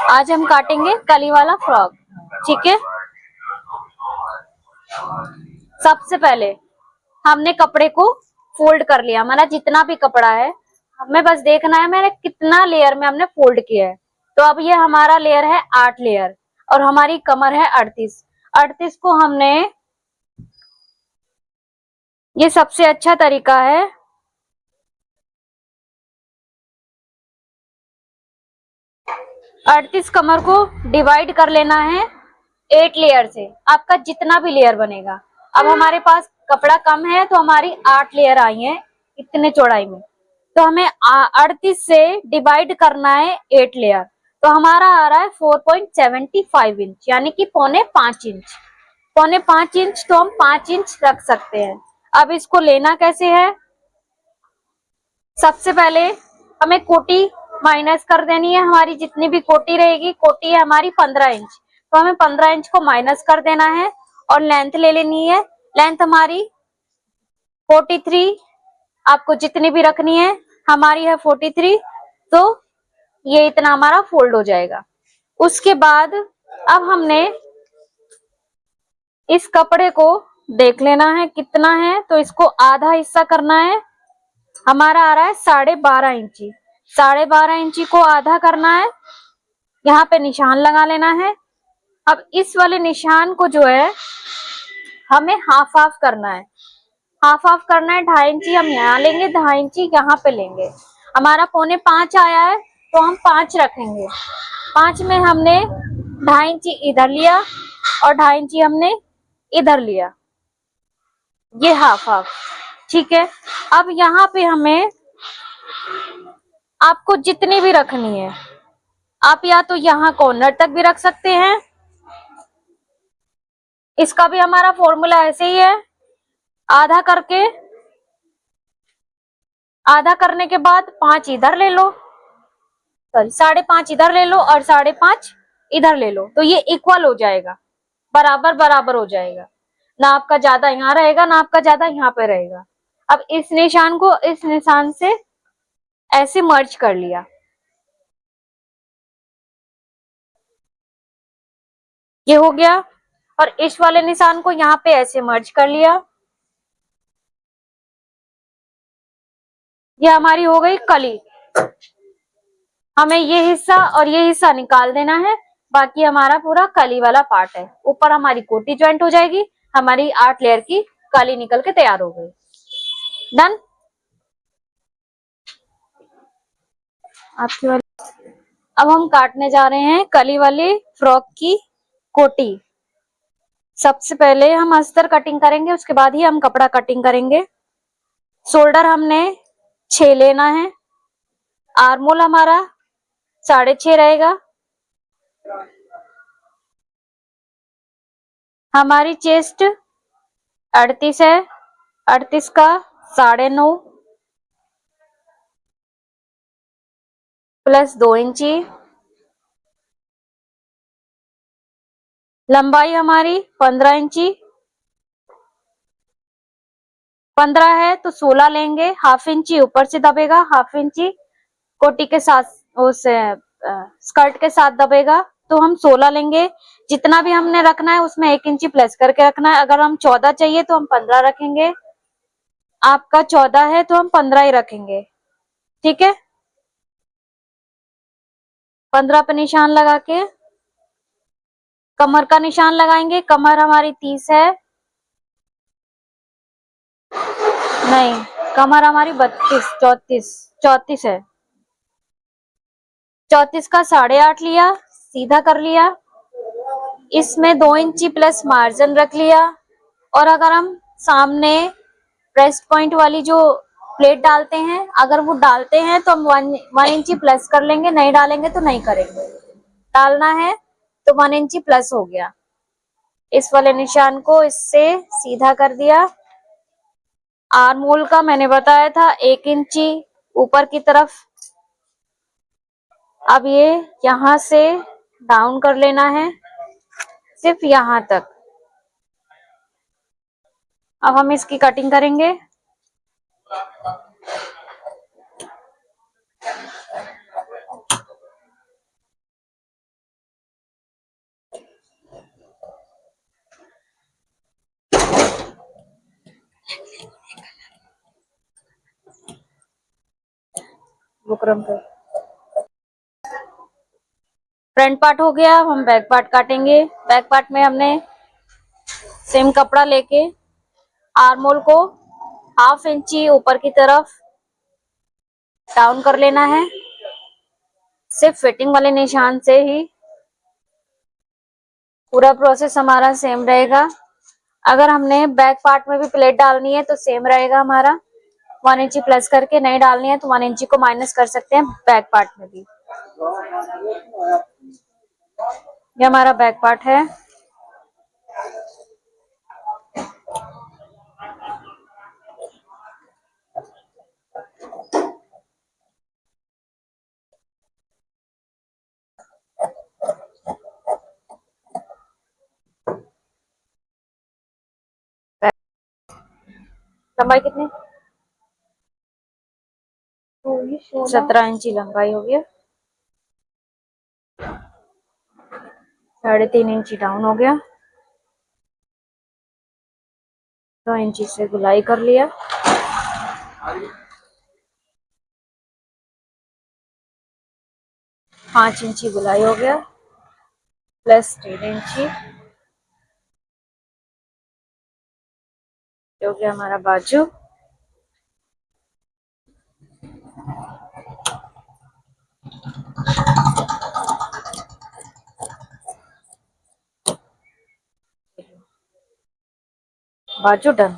आज हम काटेंगे कली वाला फ्रॉक। ठीक है, सबसे पहले हमने कपड़े को फोल्ड कर लिया। हमारा जितना भी कपड़ा है हमें बस देखना है मैंने कितना लेयर में हमने फोल्ड किया है। तो अब ये हमारा लेयर है 8 लेयर और हमारी कमर है 38। 38 को हमने, ये सबसे अच्छा तरीका है, अड़तीस कमर को डिवाइड कर लेना है 8 लेयर से, आपका जितना भी लेयर बनेगा। अब हमारे पास कपड़ा कम है तो हमारी 8 लेयर आई है इतने चौड़ाई में, तो हमें 38 से डिवाइड करना है 8 लेयर। तो हमारा आ रहा है 4.75 इंच, यानी कि पौने 5 इंच। पौने 5 इंच तो हम 5 इंच रख सकते हैं। अब इसको लेना कैसे है, सबसे पहले हमें कोटी माइनस कर देनी है। हमारी जितनी भी कोटी रहेगी, कोटी है हमारी 15 इंच, तो हमें 15 इंच को माइनस कर देना है और लेंथ ले लेनी है। लेंथ हमारी 43, आपको जितनी भी रखनी है, हमारी है 43, तो ये इतना हमारा फोल्ड हो जाएगा। उसके बाद अब हमने इस कपड़े को देख लेना है कितना है, तो इसको आधा हिस्सा करना है। हमारा आ रहा है 12.5 इंची। 12.5 इंची को आधा करना है, यहाँ पे निशान लगा लेना है। अब इस वाले निशान को जो है हमें हाफ हाफ करना है। हाफ हाफ करना है, 2.5 इंची हम यहाँ लेंगे, 2.5 इंची यहाँ पे लेंगे। हमारा पौने 5 आया है तो हम 5 रखेंगे। 5 में हमने 2.5 इंची इधर लिया और 2.5 इंची हमने इधर लिया, ये हाफ हाफ। ठीक है, अब यहाँ पे हमें, आपको जितनी भी रखनी है, आप या तो यहाँ कॉर्नर तक भी रख सकते हैं। इसका भी हमारा फॉर्मूला ऐसे ही है, आधा करके, आधा करने के बाद 5 इधर ले लो, सॉरी 5.5 इधर ले लो और 5.5 इधर ले लो, तो ये इक्वल हो जाएगा, बराबर बराबर हो जाएगा। ना आपका ज्यादा यहाँ रहेगा ना आपका ज्यादा यहाँ पे रहेगा। अब इस निशान को इस निशान से ऐसे मर्ज कर लिया, ये हो गया। और इस वाले निशान को यहाँ पे ऐसे मर्ज कर लिया, ये हमारी हो गई कली। हमें ये हिस्सा और ये हिस्सा निकाल देना है, बाकी हमारा पूरा कली वाला पार्ट है। ऊपर हमारी कोटी ज्वाइंट हो जाएगी, हमारी 8 लेयर की कली निकल के तैयार हो गई। डन। आपकी वाली, अब हम काटने जा रहे हैं कली वाली फ्रॉक की कोटी। सबसे पहले हम अस्तर कटिंग करेंगे, उसके बाद ही हम कपड़ा कटिंग करेंगे। शोल्डर हमने 6 लेना है, आर्मोल हमारा 6.5 रहेगा, हमारी चेस्ट 38 है, 38 का 9.5 प्लस 2 इंची। लंबाई हमारी 15 इंची, 15 है तो 16 लेंगे, हाफ इंची ऊपर से दबेगा, हाफ इंची कोटी के साथ उस स्कर्ट के साथ दबेगा, तो हम 16 लेंगे। जितना भी हमने रखना है उसमें 1 इंची प्लस करके रखना है। अगर हम 14 चाहिए तो हम 15 रखेंगे, आपका 14 है तो हम 15 ही रखेंगे। ठीक है, 15 पे निशान लगा के कमर का निशान लगाएंगे। कमर हमारी 30 है, नहीं कमर हमारी 34 है। 34 का 8.5 लिया, सीधा कर लिया, इसमें 2 इंची प्लस मार्जिन रख लिया। और अगर हम सामने ब्रेस्ट पॉइंट वाली जो प्लेट डालते हैं, अगर वो डालते हैं तो हम 1 इंची प्लस कर लेंगे, नहीं डालेंगे तो नहीं करेंगे। डालना है तो 1 इंची प्लस हो गया। इस वाले निशान को इससे सीधा कर दिया। आर्म होल का मैंने बताया था 1 इंची ऊपर की तरफ। अब ये यहां से डाउन कर लेना है सिर्फ यहां तक। अब हम इसकी कटिंग करेंगे। बुकरम पे। फ्रंट पार्ट हो गया, अब हम बैक पार्ट काटेंगे। बैक पार्ट में हमने सेम कपड़ा लेके आर्म होल को 1/2 इंची ऊपर की तरफ डाउन कर लेना है, सिर्फ फिटिंग वाले निशान से ही। पूरा प्रोसेस हमारा सेम रहेगा। अगर हमने बैक पार्ट में भी प्लेट डालनी है तो सेम रहेगा हमारा, 1 इंची प्लस करके। नहीं डालनी है तो 1 इंची को माइनस कर सकते हैं बैक पार्ट में भी। ये हमारा बैक पार्ट है। लंबाई कितनी? 17 इंची लंबाई हो गया, 3.5 इंची डाउन हो गया, 2 इंची से गुलाई कर लिया। पाँच इंची गुलाई हो गया, प्लस 1.5 इंची हो गया हमारा बाजू। बाजू डन।